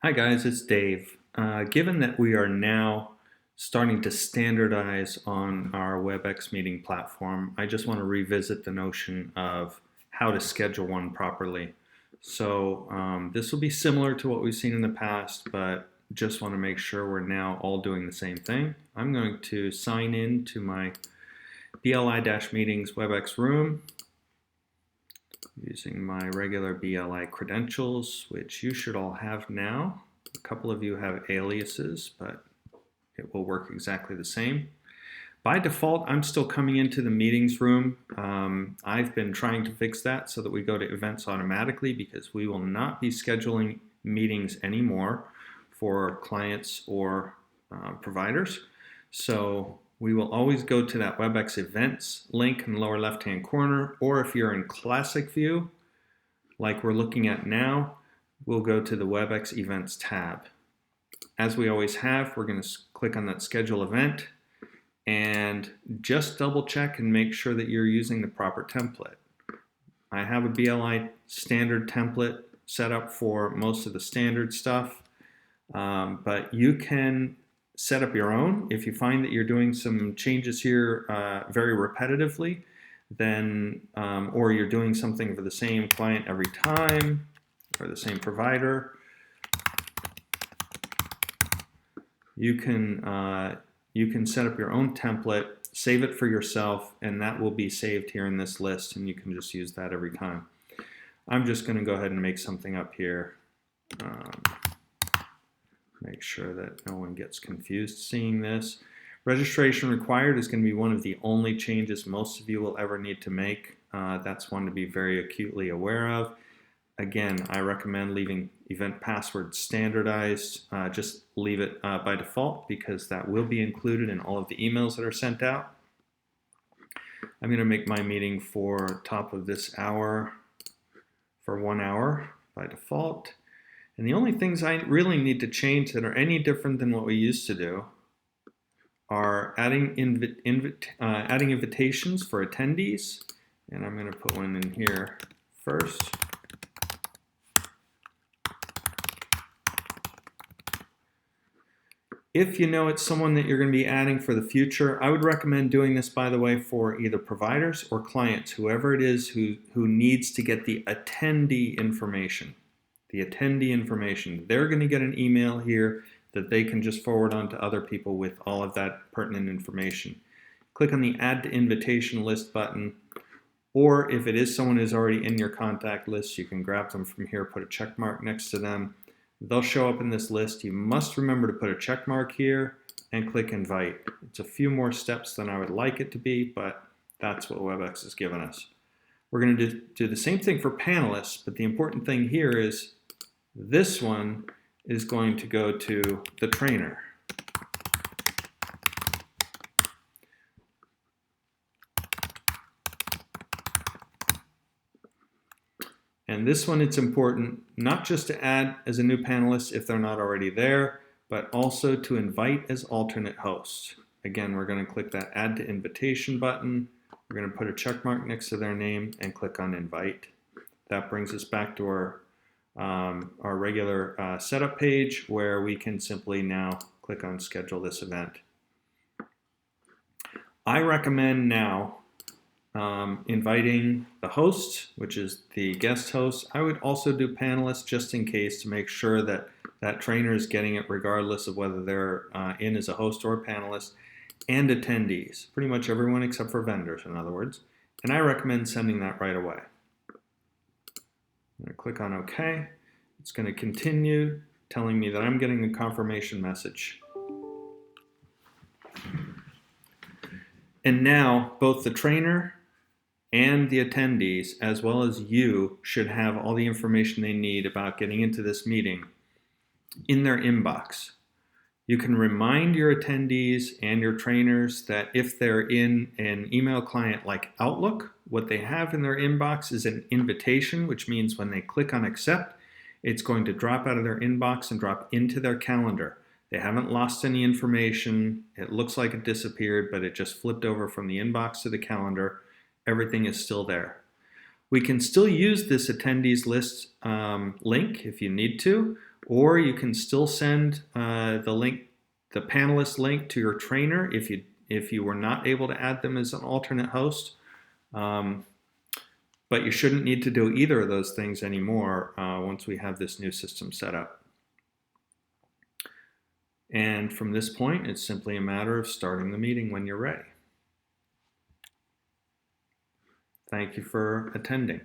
Hi guys, it's Dave. Given that we are now starting to standardize on our WebEx meeting platform, I just want to revisit the notion of how to schedule one properly. So this will be similar to what we've seen in the past, but just want to make sure we're now all doing the same thing. I'm going to sign in to my BLI-meetings WebEx room using my regular BLI credentials, which you should all have now. A couple of you have aliases, but it will work exactly the same. By default, I'm still coming into the meetings room. I've been trying to fix that so that we go to events automatically, because we will not be scheduling meetings anymore for clients or providers. So we will always go to that WebEx events link in the lower left-hand corner, or if you're in classic view, like we're looking at now, we'll go to the WebEx events tab. As we always have, we're going to click on that schedule event and just double check and make sure that you're using the proper template. I have a BLI standard template set up for most of the standard stuff, but you can set up your own. If you find that you're doing some changes here very repetitively, then or you're doing something for the same client every time or the same provider, you can set up your own template, save it for yourself, and that will be saved here in this list, and you can just use that every time. I'm just going to go ahead and make something up here. Make sure that no one gets confused seeing this. Registration required is going to be one of the only changes most of you will ever need to make. That's one to be very acutely aware of. Again, I recommend leaving event password standardized. Just leave it by default, because that will be included in all of the emails that are sent out. I'm going to make my meeting for top of this hour for 1 hour by default. And the only things I really need to change that are any different than what we used to do are adding invitations for attendees. And I'm going to put one in here first. If you know it's someone that you're going to be adding for the future, I would recommend doing this, by the way, for either providers or clients, whoever it is who needs to get the attendee information. The attendee information. They're going to get an email here that they can just forward on to other people with all of that pertinent information. Click on the Add to Invitation List button, or if it is someone who's already in your contact list, you can grab them from here, put a check mark next to them. They'll show up in this list. You must remember to put a check mark here and click Invite. It's a few more steps than I would like it to be, but that's what WebEx has given us. We're going to do the same thing for panelists, but the important thing here is this one is going to go to the trainer. And this one, it's important not just to add as a new panelist if they're not already there, but also to invite as alternate hosts. Again, we're going to click that Add to Invitation button. We're going to put a check mark next to their name and click on Invite. That brings us back to our regular setup page, where we can simply now click on Schedule this event. I recommend now inviting the host, which is the guest host. I would also do panelists just in case, to make sure that that trainer is getting it regardless of whether they're in as a host or a panelist, and attendees, pretty much everyone except for vendors, in other words. And I recommend sending that right away. I'm going to click on OK. It's going to continue telling me that I'm getting a confirmation message. And now both the trainer and the attendees, as well as you, should have all the information they need about getting into this meeting in their inbox. You can remind your attendees and your trainers that if they're in an email client like Outlook, what they have in their inbox is an invitation, which means when they click on accept, it's going to drop out of their inbox and drop into their calendar. They haven't lost any information. It looks like it disappeared, but it just flipped over from the inbox to the calendar. Everything is still there. We can still use this attendees list link if you need to, Or you can still send the link, the panelist link, to your trainer if you were not able to add them as an alternate host. But you shouldn't need to do either of those things anymore once we have this new system set up. And from this point, it's simply a matter of starting the meeting when you're ready. Thank you for attending.